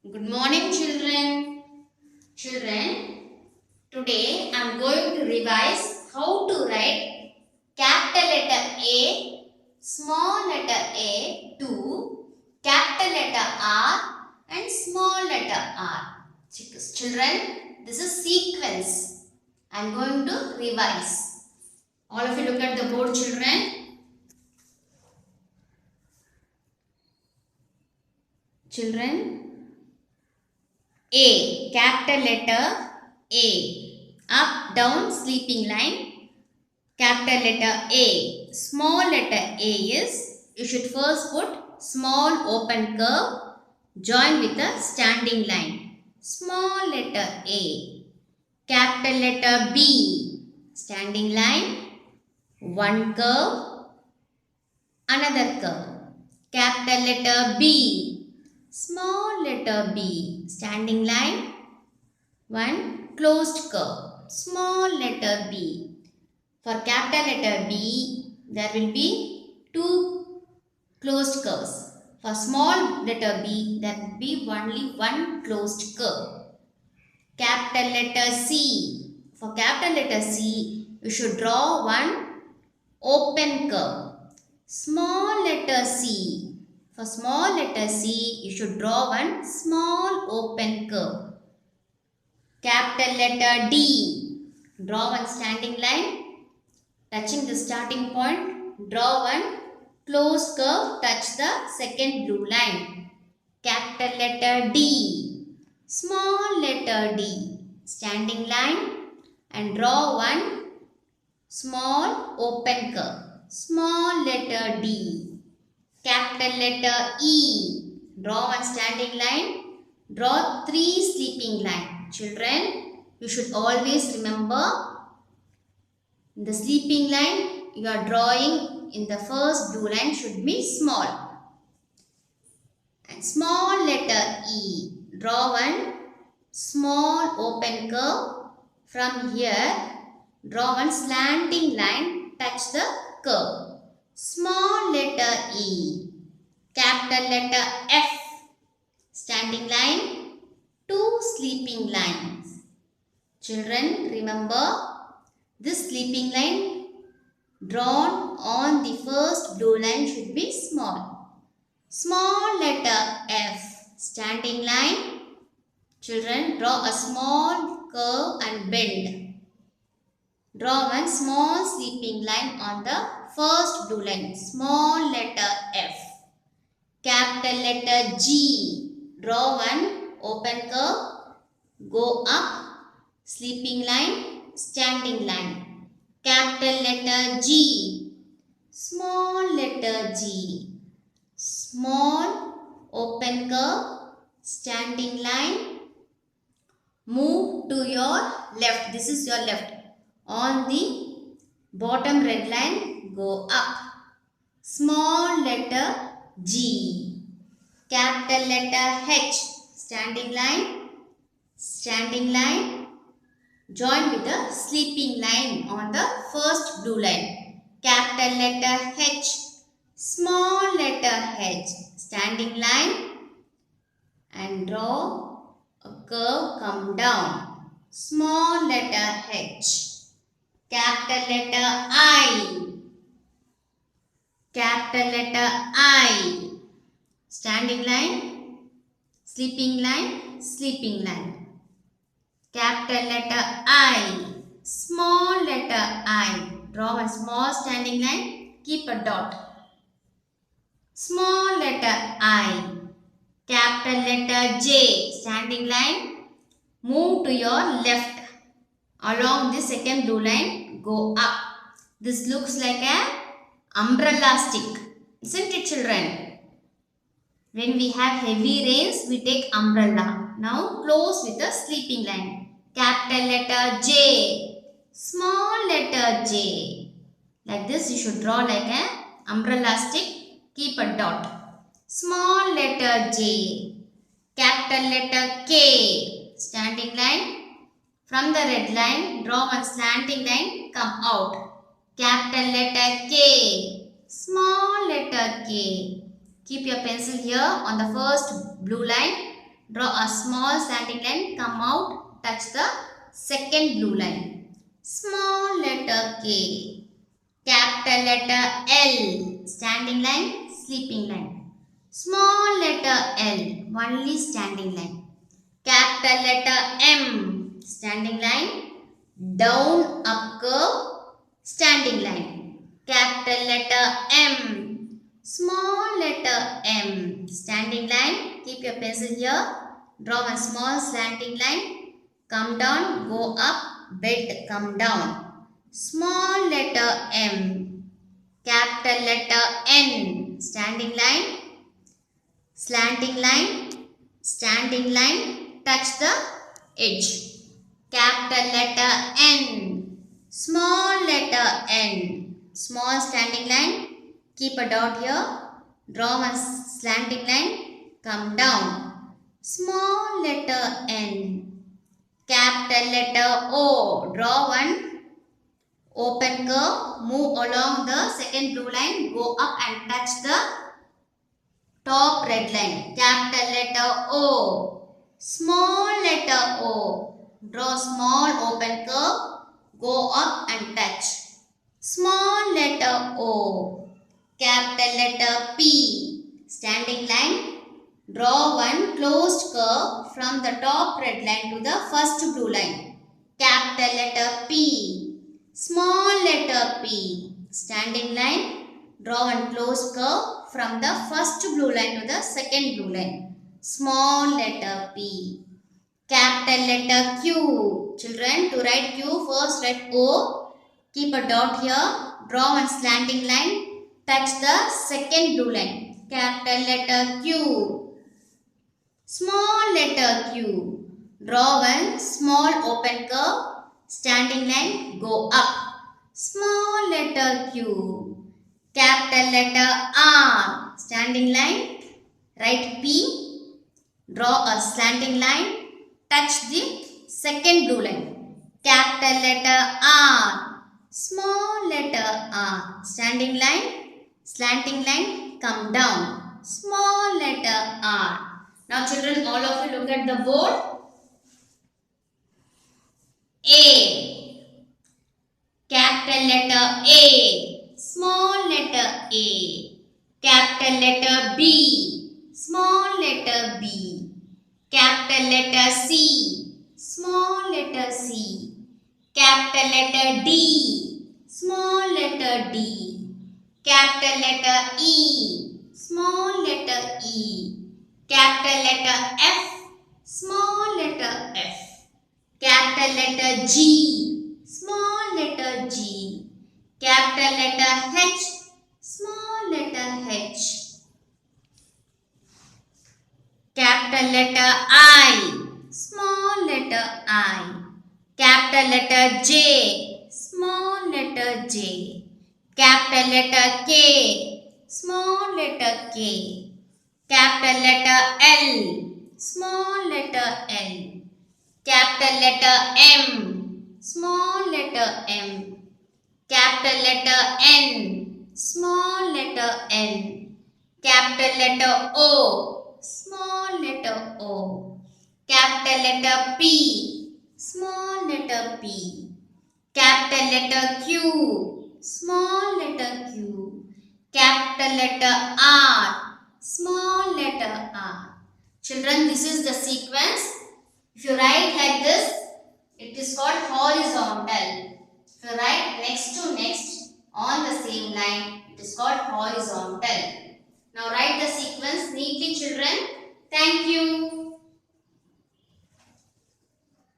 Good morning, children. Children, today I am going to revise how to write capital letter A, small letter A to capital letter R and small letter R. Children, this is sequence. I am going to revise. All of you look at the board, children. Children, A, capital letter A, up, down, sleeping line, capital letter A. Small letter A is, you should first put small open curve, join with a standing line. Small letter A. Capital letter B, standing line, one curve, another curve. Capital letter B, small letter B, standing line, one closed curve, small letter B. For capital letter B, there will be two closed curves. For small letter B, there will be only one closed curve. Capital letter C. For capital letter C, you should draw one open curve. Small letter C. For small letter C, you should draw one small open curve. Capital letter D. Draw one standing line. Touching the starting point, draw one closed curve, touch the second blue line. Capital letter D. Small letter D. Standing line and draw one small open curve. Small letter D. Capital letter E. Draw one standing line. Draw three sleeping lines. Children, you should always remember the sleeping line you are drawing in the first blue line should be small. And small letter E. Draw one small open curve. From here, draw one slanting line, touch the curve. Small letter E. Capital letter F. Standing line, two sleeping lines. Children, remember this sleeping line drawn on the first blue line should be small. Small letter F. Standing line. Children, draw a small curve and bend. Draw one small sleeping line on the first blue line. Small letter F. Capital letter G. Draw one open curve. Go up. Sleeping line. Standing line. Capital letter G. Small letter G. Small open curve. Standing line. Move to your left. This is your left. On the bottom red line, go up. Small letter G. Capital letter H. Standing line. Standing line. Join with the sleeping line on the first blue line. Capital letter H. Small letter H. Standing line. And draw a curve, come down. Small letter H. Capital letter I. Capital letter I. Standing line, sleeping line, sleeping line. Capital letter I. Small letter I. Draw a small standing line, keep a dot. Small letter I. Capital letter J. Standing line, move to your left. Along the second blue line, go up. This looks like a umbrella stick. Isn't it, children? When we have heavy rains, we take umbrella. Now close with a sleeping line. Capital letter J. Small letter J. Like this, you should draw like an umbrella stick. Keep a dot. Small letter J. Capital letter K. Standing line. From the red line, draw one slanting line, come out. Capital letter K. Small letter K. Keep your pencil here on the first blue line. Draw a small slanting line, come out, touch the second blue line. Small letter K. Capital letter L. Standing line, sleeping line. Small letter L. Only standing line. Capital letter M. Standing line. Down, up curve, standing line. Capital letter M. Small letter M. Standing line. Keep your pencil here. Draw one small slanting line. Come down, go up, bend, come down. Small letter M. Capital letter N. Standing line. Slanting line. Standing line. Touch the edge. Capital letter N. Small letter N. Small standing line. Keep a dot here. Draw one slanting line. Come down. Small letter N. Capital letter O. Draw one open curve. Move along the second blue line. Go up and touch the top red line. Capital letter O. Small letter O. Draw small open curve. Go up and touch. Small letter O. Capital letter P. Standing line. Draw one closed curve from the top red line to the first blue line. Capital letter P. Small letter P. Standing line. Draw one closed curve from the first blue line to the second blue line. Small letter P. Capital letter Q. Children, to write Q, first write O. Keep a dot here. Draw one slanting line. Touch the second blue line. Capital letter Q. Small letter Q. Draw one small open curve. Standing line. Go up. Small letter Q. Capital letter R. Standing line. Write P. Draw a slanting line. Touch the second blue line. Capital letter R. Small letter R. Standing line. Slanting line. Come down. Small letter R. Now children, all of you look at the board. A. Capital letter A. Small letter A. Capital letter B. Small letter B. Capital letter C. Small letter C. Capital letter D. Small letter D. Capital letter E. Small letter E. Capital letter F. Small letter F. Capital letter G. Small letter G. Capital letter H. Small letter H. Capital letter I. Small letter I. Capital letter J. Small letter J. Capital letter K. Small letter K. Capital letter L. Small letter L. Capital letter M. Small letter M. Capital letter N. Small letter N. Capital letter O. Small letter O. Capital letter P. Small letter P. Capital letter Q. Small letter Q. Capital letter R. Small letter R. Children, this is the sequence. If you write like this, it is called horizontal. If you write next to next on the same line, it is called horizontal. Now write the sequence neatly, children. Thank you.